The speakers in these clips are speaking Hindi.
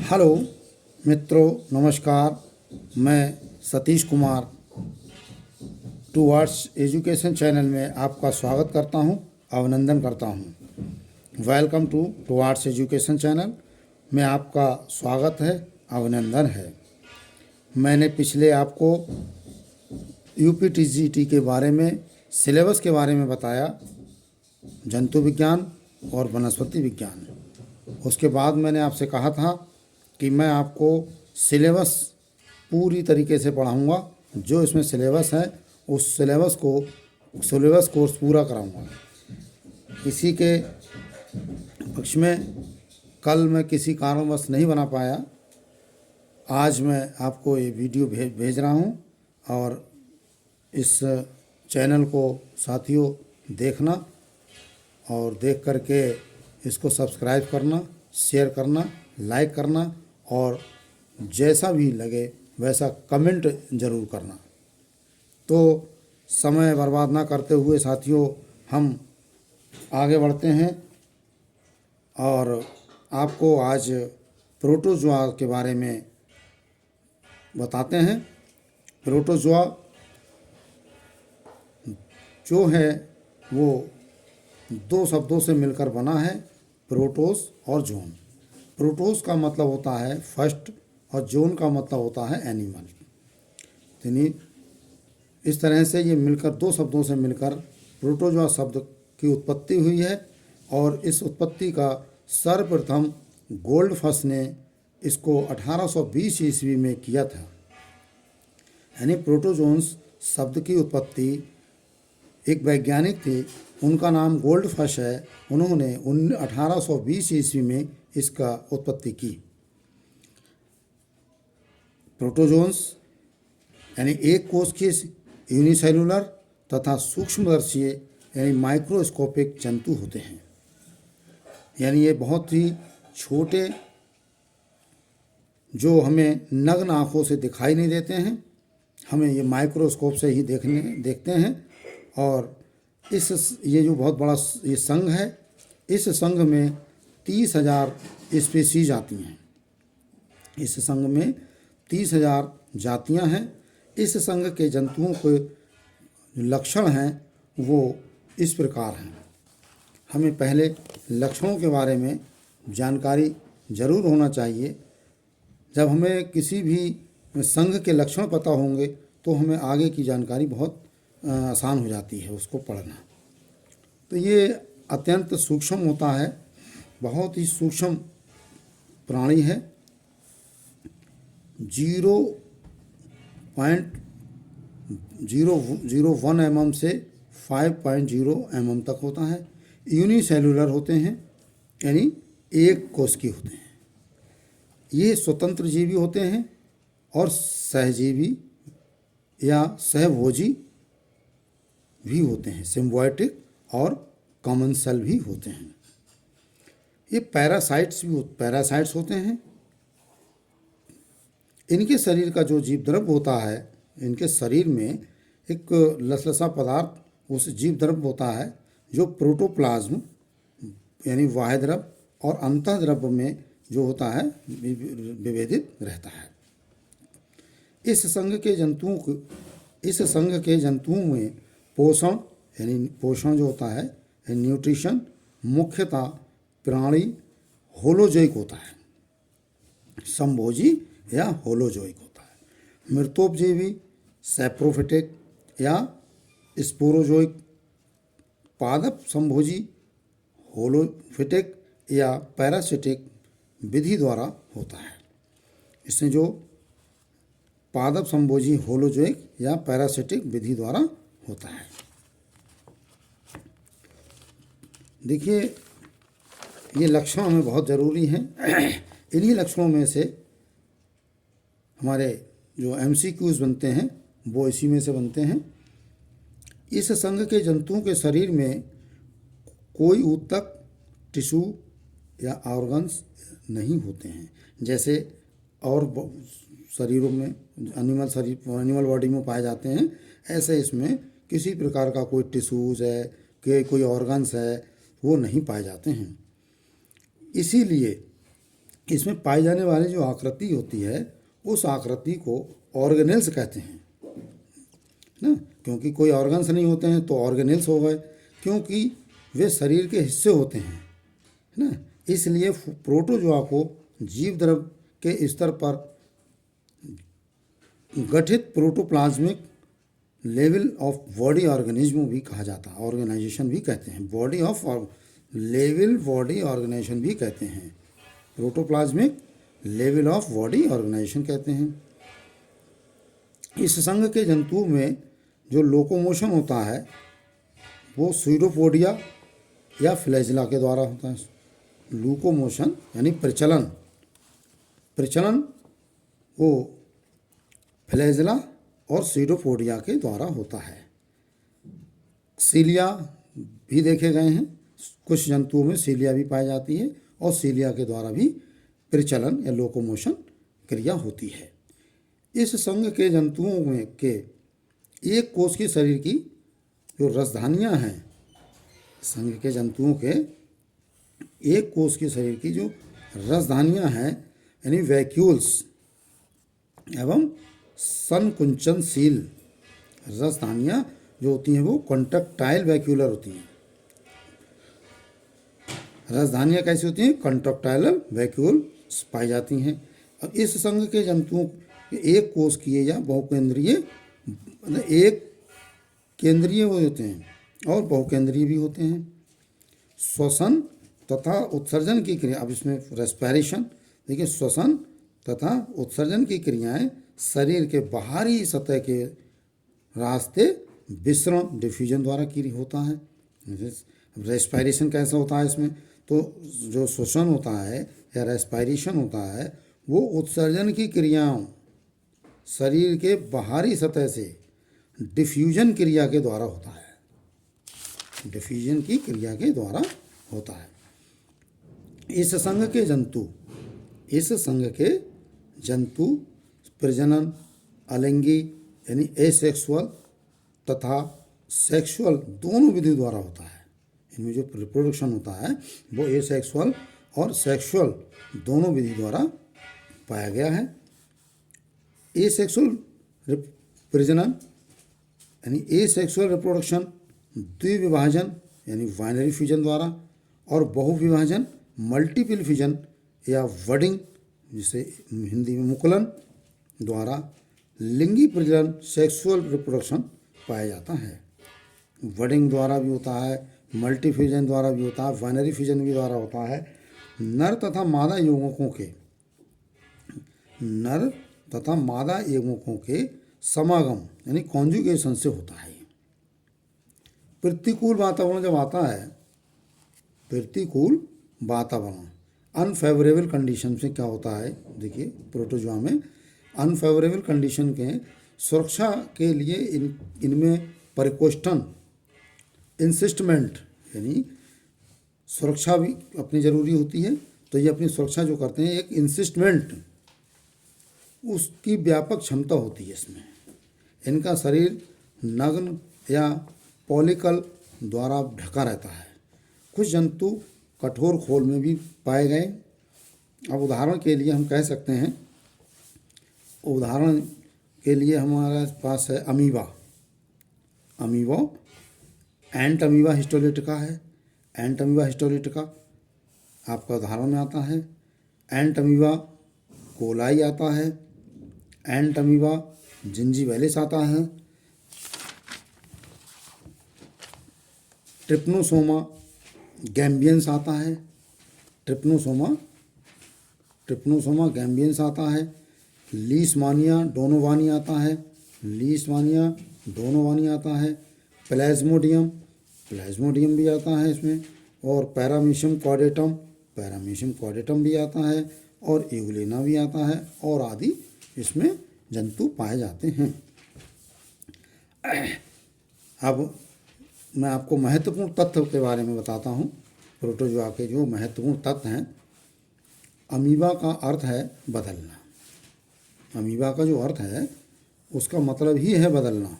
हेलो मित्रों, नमस्कार। मैं Satish Kumar towards education channel में आपका स्वागत करता हूं, अभिनंदन करता हूं। Welcome to towards education channel में आपका स्वागत है, अभिनंदन है। मैंने पिछले आपको यूपीटीजीटी के बारे में, सिलेबस के बारे में बताया, जंतु विज्ञान और वनस्पति विज्ञान। उसके बाद मैंने आपसे कहा था कि मैं आपको सिलेबस पूरी तरीके से पढ़ाऊंगा। जो इसमें सिलेबस है उस सिलेबस कोर्स पूरा कराऊंगा। इसी के पक्ष में कल मैं किसी कारणवश नहीं बना पाया। आज मैं आपको ये वीडियो भेज रहा हूँ और इस चैनल को साथियों देखना और देख करके इसको सब्सक्राइब करना, शेयर करना, लाइक करना और जैसा भी लगे वैसा कमेंट ज़रूर करना। तो समय बर्बाद ना करते हुए साथियों हम आगे बढ़ते हैं और आपको आज प्रोटोजोआ के बारे में बताते हैं। प्रोटोजोआ जो है वो दो शब्दों से मिलकर बना है, प्रोटोस और जोन। प्रोटोस का मतलब होता है फर्स्ट और जोन का मतलब होता है एनिमल। यानी इस तरह से ये मिलकर, दो शब्दों से मिलकर प्रोटोजोआ शब्द की उत्पत्ति हुई है और इस उत्पत्ति का सर्वप्रथम गोल्डफश ने इसको 1820 ईस्वी में किया था। यानी प्रोटोजोन्स शब्द की उत्पत्ति एक वैज्ञानिक थे, उनका नाम गोल्डफश है। उन्होंने 1820 ईस्वी में इसका उत्पत्ति की। प्रोटोजोन्स यानी एक कोशिकीय, यूनिसेलुलर तथा सूक्ष्मदर्शीय यानी माइक्रोस्कोपिक जंतु होते हैं। यानी ये बहुत ही छोटे, जो हमें नग्न आँखों से दिखाई नहीं देते हैं, हमें ये माइक्रोस्कोप से ही देखते हैं। और ये जो बहुत बड़ा ये संघ है, इस संघ में 30,000 स्पीसीज आती हैं। इस संघ में 30,000 जातियां हैं। इस संघ के जंतुओं के लक्षण हैं वो इस प्रकार हैं। हमें पहले लक्षणों के बारे में जानकारी जरूर होना चाहिए। जब हमें किसी भी संघ के लक्षण पता होंगे तो हमें आगे की जानकारी बहुत आसान हो जाती है उसको पढ़ना। तो ये अत्यंत सूक्ष्म होता है, बहुत ही सूक्ष्म प्राणी है। 0.001 mm से 5.0 mm तक होता है। यूनिसेलुलर होते हैं, यानी एक कोशिकीय होते हैं। ये स्वतंत्र जीवी होते हैं और सहजीवी या सहभोजी भी होते हैं। सिम्बायोटिक और कॉमन सेल भी होते हैं। ये पैरासाइट्स होते हैं। इनके शरीर का जो जीव द्रव्य होता है, इनके शरीर में एक लसलसा पदार्थ, उस जीव द्रव्य होता है जो प्रोटोप्लाज्म यानी बाह्य द्रव्य और अंतः द्रव्य में जो होता है विभेदित रहता है। इस संघ के जंतुओं में पोषण जो होता है, न्यूट्रिशन, मुख्यतः प्राणी होलोजोइक होता है, संभोजी या होलोजोइक होता है। मृतोपजीवी सैप्रोफिटिक या स्पोरोजोइक, पादप संभोजी होलोफिटिक या पैरासिटिक विधि द्वारा होता है। इसमें जो पादप संभोजी होलोजोइक या पैरासिटिक विधि द्वारा होता है। देखिए, ये लक्षण हमें बहुत ज़रूरी हैं। इन्हीं लक्षणों में से हमारे जो MCQs बनते हैं वो इसी में से बनते हैं। इस संघ के जंतुओं के शरीर में कोई ऊतक, टिश्यू या ऑर्गन्स नहीं होते हैं। जैसे और शरीरों में एनिमल बॉडी में पाए जाते हैं, ऐसे इसमें किसी प्रकार का कोई टिश्यूज़ है, कोई ऑर्गन्स है, वो नहीं पाए जाते हैं। इसीलिए इसमें पाई जाने वाली जो आकृति होती है उस आकृति को ऑर्गेनेल्स कहते हैं ना, क्योंकि कोई ऑर्गन्स नहीं होते हैं तो ऑर्गेनेल्स हो गए, क्योंकि वे शरीर के हिस्से होते हैं, है ना। इसलिए प्रोटोजोआ को जीव द्रव के स्तर पर गठित protoplasmic level of body organism भी कहा जाता है, ऑर्गेनाइजेशन भी कहते हैं, body of level body organisation भी कहते हैं, protoplasmic level of body organisation कहते हैं। इस संघ के जंतुओं में जो लोकोमोशन होता है वो स्यूडोपोडिया या फ्लैजिला के द्वारा होता है। लोकोमोशन यानी प्रचलन, प्रचलन वो फ्लैजिला और स्यूडोपोडिया के द्वारा होता है। सीलिया भी देखे गए हैं, कुछ जंतुओं में सीलिया भी पाई जाती है और सीलिया के द्वारा भी प्रचलन या लोकोमोशन क्रिया होती है। इस संघ के जंतुओं में के एक कोष की शरीर की जो रसधानियाँ हैं, संघ के जंतुओं के एक कोष की शरीर की जो रसधानियाँ हैं यानी वैक्यूल्स एवं संकुंचनशील रसधानियाँ जो होती हैं वो कॉन्ट्रैक्टाइल वैक्यूलर होती हैं। रसधानियाँ कैसी होती हैं? कॉन्ट्रैक्टाइल वैक्यूल पाई जाती हैं। अब इस संघ के जंतुओं एक कोष किए या बहुकेंद्रीय, मतलब एक केंद्रीय वो होते हैं और बहुकेंद्रीय भी होते हैं। श्वसन तथा उत्सर्जन की क्रिया, अब इसमें रेस्पिरेशन देखिए, श्वसन तथा उत्सर्जन की क्रियाएं शरीर के बाहरी सतह के रास्ते विसरण डिफ्यूजन द्वारा की होता है। रेस्पिरेशन कैसा होता है इसमें? तो जो श्वसन होता है या रेस्पिरेशन होता है वो उत्सर्जन की क्रियाओं शरीर के बाहरी सतह से डिफ्यूजन क्रिया के द्वारा होता है, डिफ्यूजन की क्रिया के द्वारा होता है। इस संघ के जंतु प्रजनन अलिंगी यानी एसेक्सुअल तथा सेक्सुअल दोनों विधि द्वारा होता है। इनमें जो रिप्रोडक्शन होता है वो एसेक्सुअल और सेक्सुअल दोनों विधि द्वारा पाया गया है। एसेक्सुअल प्रजनन यानी एसेक्सुअल रिप्रोडक्शन द्विविभाजन यानी बाइनरी फ्यूजन द्वारा और बहुविभाजन मल्टीपल फ्यूजन या वडिंग जिसे हिंदी में मुकुलन द्वारा लिंगी प्रजनन सेक्सुअल रिप्रोडक्शन पाया जाता है। वडिंग द्वारा भी होता है, मल्टी फ्यूजन द्वारा भी होता है, बाइनरी फ्यूजन भी द्वारा होता है। नर तथा मादा यौगिकों के समागम यानी कॉन्जुगेशन से होता है। प्रतिकूल वातावरण जब आता है, प्रतिकूल वातावरण अनफेवरेबल कंडीशन से क्या होता है? देखिए प्रोटोजोआ में अनफेवरेबल कंडीशन के सुरक्षा के लिए इनमें परिकोष्ठन इंसिस्टमेंट यानी सुरक्षा भी अपनी ज़रूरी होती है। तो ये अपनी सुरक्षा जो करते हैं एक इंसिस्टमेंट उसकी व्यापक क्षमता होती है इसमें। इनका शरीर नग्न या पॉलिकल द्वारा ढका रहता है। कुछ जंतु कठोर खोल में भी पाए गए। अब उदाहरण के लिए हम कह सकते हैं, उदाहरण के लिए हमारे पास है अमीबा। अमीबा एंट अमीबा हिस्टोलिटिका है। एंट अमीबा हिस्टोलिटिका आपका उदाहरण में आता है। एंट अमीबा कोलाई आता है। एंट अमीबा जिंजीवैलिस आता है। ट्रिप्नोसोमा गैम्बियंस आता है। ट्रिप्नोसोमा गैम्बियंस आता है। लीशमानिया डोनोवानी आता है। लीशमानिया डोनोवानी आता है। प्लाज्मोडियम भी आता है इसमें। और पैरामीशियम कॉर्डेटम भी आता है। और एगुलेना भी आता है और आदि इसमें जंतु पाए जाते हैं। अब मैं आपको महत्वपूर्ण तत्व के बारे में बताता हूँ। प्रोटोजोआ के जो महत्वपूर्ण तत्व हैं। अमीबा का अर्थ है बदलना। अमीबा का जो अर्थ है उसका मतलब ही है बदलना।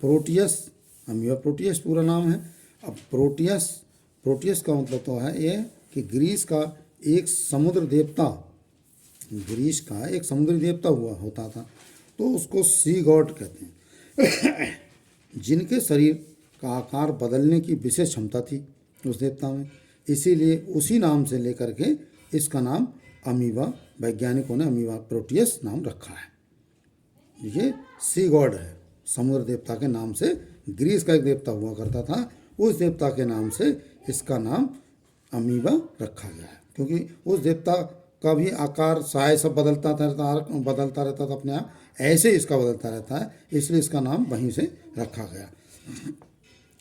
प्रोटियस, अमीबा प्रोटियस पूरा नाम है। अब प्रोटियस का मतलब तो है ये कि ग्रीस का एक समुद्र देवता, ग्रीस का एक समुद्री देवता हुआ होता था, तो उसको सी गॉड कहते हैं, जिनके शरीर का आकार बदलने की विशेष क्षमता थी उस देवता में। इसीलिए उसी नाम से लेकर के इसका नाम अमीबा, वैज्ञानिकों ने अमीबा प्रोटियस नाम रखा है। ये सी गॉड है, समुद्र देवता के नाम से। ग्रीस का एक देवता हुआ करता था, उस देवता के नाम से इसका नाम अमीबा रखा गया है, क्योंकि उस देवता का भी आकार साइज सब बदलता रहता था अपने आप, ऐसे इसका बदलता रहता है, इसलिए इसका नाम वहीं से रखा गया,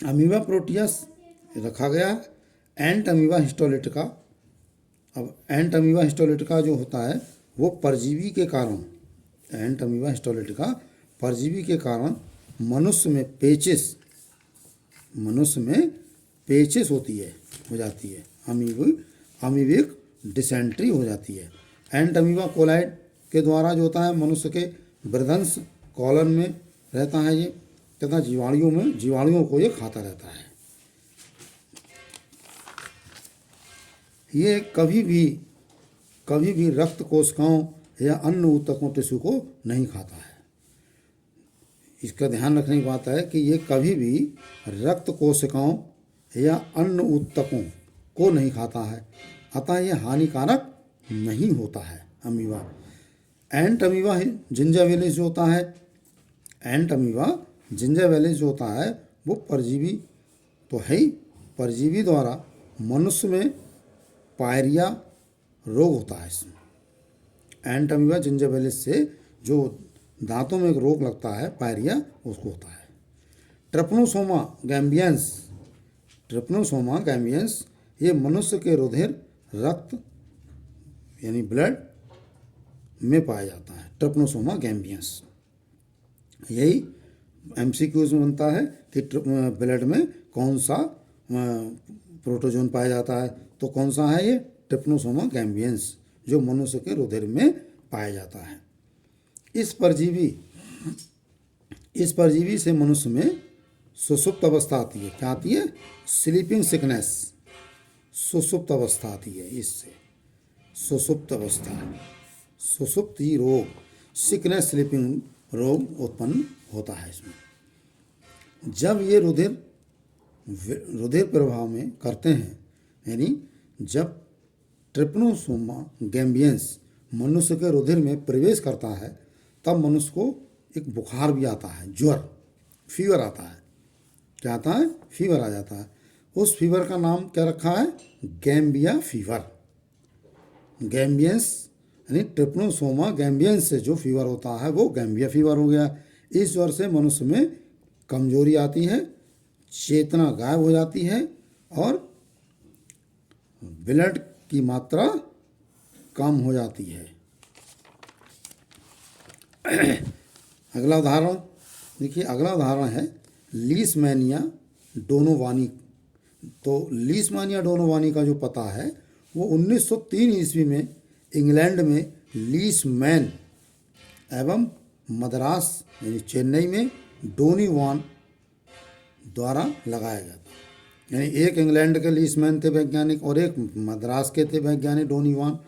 अमीबा प्रोटियस रखा गया। एंट अमीबा हिस्टोलिटिका, अब एंट अमीबा हिस्टोलिटिका जो होता है वो परजीवी के कारण, एंट अमीबा हिस्टोलिटिका परजीवी के कारण मनुष्य में पेचिस होती है, हो जाती है, अमीबिक डिसेंट्री हो जाती है। एंट अमीबा कोलाइड के द्वारा जो होता है मनुष्य के बृदंश कॉलन में रहता है ये, तथा जीवाणुओं को ये खाता रहता है। ये कभी भी रक्त कोशिकाओं या अन्य ऊतकों टिश्यू को नहीं खाता है। इसका ध्यान रखने की बात है कि ये कभी भी रक्त कोशिकाओं या अन्य ऊतकों को नहीं खाता है, अतः यह हानिकारक नहीं होता है अमीबा। एंट अमीबा जिंजावेलिस जो होता है, एंट अमीबा जिंजावेलिस जो होता है वो परजीवी तो है ही, परजीवी द्वारा मनुष्य में पायरिया रोग होता है। इसमें एंट अमीबा जिंजावेलिस से जो दांतों में एक रोग लगता है पायरिया, उसको होता है। ट्रिपनोसोमा गैम्बियंस ये मनुष्य के रुधिर रक्त यानी ब्लड में पाया जाता है, ट्रिपनोसोमा गैम्बियंस। यही एमसीक्यूज में बनता है कि ब्लड में कौन सा प्रोटोजोन पाया जाता है, तो कौन सा है ये, ट्रिपनोसोमा गैम्बियंस, जो मनुष्य के रुधिर में पाया जाता है। इस परजीवी से मनुष्य में सुसुप्त अवस्था आती है। क्या आती है? स्लीपिंग सिकनेस, सुसुप्त अवस्था आती है इससे, सुसुप्त अवस्था, सुसुप्ति रोग, सिकनेस स्लीपिंग रोग उत्पन्न होता है इसमें। जब ये रुधिर प्रवाह में करते हैं, यानी जब ट्रिपनोसोमा गैम्बियंस मनुष्य के रुधिर में प्रवेश करता है, तब मनुष्य को एक बुखार भी आता है, ज्वर, फीवर आता है। क्या आता है? फीवर आ जाता है। उस फीवर का नाम क्या रखा है? Gambia fever. गैम्बियंस यानी ट्रिपनोसोमा गैम्बियंस से जो फीवर होता है वो गैम्बिया फीवर हो गया। इस ज्वर से मनुष्य में कमजोरी आती है, चेतना गायब हो जाती है और ब्लड की मात्रा कम हो जाती है। अगला उदाहरण देखिए, अगला उदाहरण है लीशमैनिया डोनोवानी। तो लीशमैनिया डोनोवानी का जो पता है वो 1903 ईस्वी में इंग्लैंड में लीशमैन एवं मद्रास यानी चेन्नई में डोनीवान द्वारा लगाया गया था। यानी एक इंग्लैंड के लीशमैन थे वैज्ञानिक और एक मद्रास के थे वैज्ञानिक डोनीवान,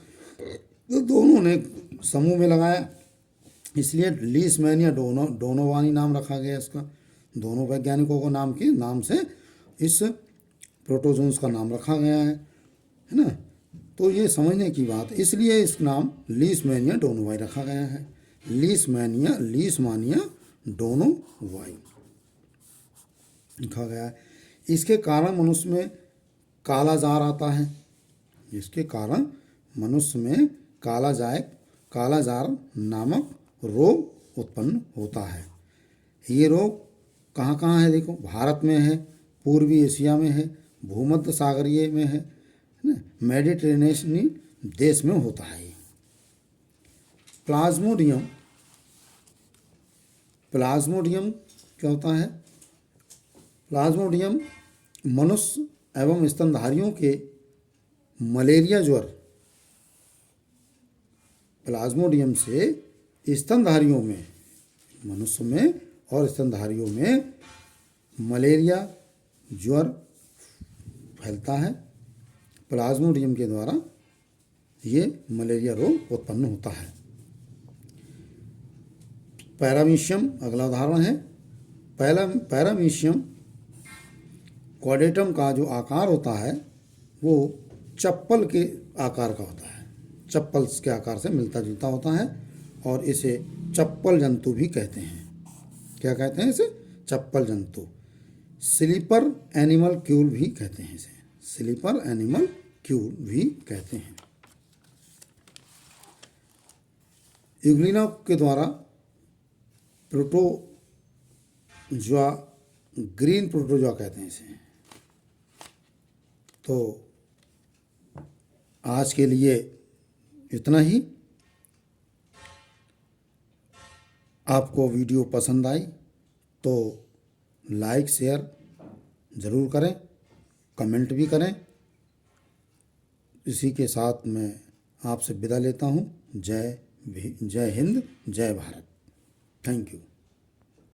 तो दोनों ने समूह में लगाया, इसलिए लीशमैनिया डोनोवानी नाम रखा गया इसका। दोनों वैज्ञानिकों को नाम से इस प्रोटोजोन्स का नाम रखा गया है ना। तो ये समझने की बात, इसलिए इस नाम लीशमैनिया डोनोवाई रखा गया है। लीशमानिया डोनोवाई लिखा गया है। इसके कारण मनुष्य में कालाजार आता है। इसके कारण मनुष्य में कालाजार नामक रोग उत्पन्न होता है। ये रोग कहाँ कहाँ है? देखो, भारत में है, पूर्वी एशिया में है, भूमध्य सागरीय में है ना, मेडिटेरेनियन देश में होता है। प्लाज्मोडियम क्या होता है? प्लाज्मोडियम मनुष्य एवं स्तनधारियों के मलेरिया ज्वर, प्लाज्मोडियम से स्तनधारियों में, मनुष्य में और स्तनधारियों में मलेरिया ज्वर फैलता है प्लाज्मोडियम के द्वारा ये मलेरिया रोग उत्पन्न होता है। पैरामीशियम अगला उदाहरण है। पैरामीशियम कॉर्डेटम का जो आकार होता है वो चप्पल के आकार का होता है, चप्पल के आकार से मिलता जुलता होता है और इसे चप्पल जंतु भी कहते हैं। क्या कहते हैं इसे? चप्पल जंतु। स्लीपर एनिमल क्यूल भी कहते हैं इसे, स्लीपर एनिमल क्यूल भी कहते हैं। यूग्लिना के द्वारा प्रोटोजोआ, ग्रीन प्रोटोजोआ कहते हैं इसे। तो आज के लिए इतना ही। आपको वीडियो पसंद आई तो लाइक शेयर ज़रूर करें, कमेंट भी करें। इसी के साथ मैं आपसे विदा लेता हूँ। जय हिंद, जय भारत। Thank you.